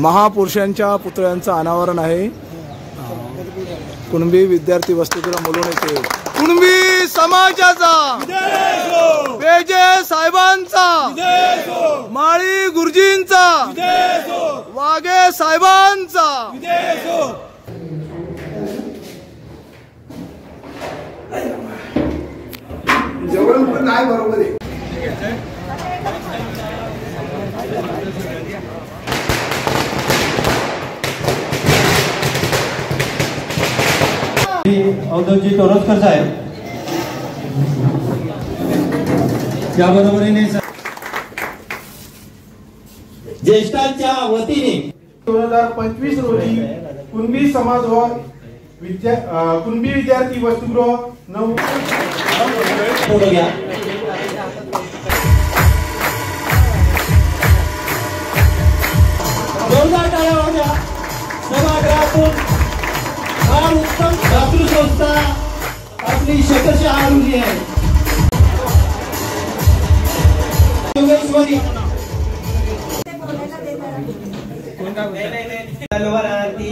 महापुरुषांच्या पुतळ्यांचं अनावरण आहे। कुणबी विद्यार्थी वसतिगृह मुलुंड येथे कुणबी समाजाचा बेजे साहेबांचा माळी गुरुजींचा वाघे साहेबांचा जेवण पण नाही बरोबर आहे। अवधूतजी तोरसकर साहेब त्या बरोबरीने ज्येष्ठांच्या वतीने 2025 रोजी कुणबी समाज व कुणबी विद्यार्थी वसतिगृह 9 जोरदार टाळ्या वाजवा। सभागृहातून फार उत्तम मातृसंस्था आपली शकशः आलेली आहे।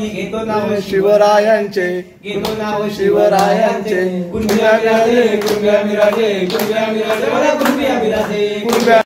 घेतो नाव शिवरायांचे शिवरायांचे कुणब्या मिराजे कुणब्या मिराजे कुणब्या मिराजे कुणब्या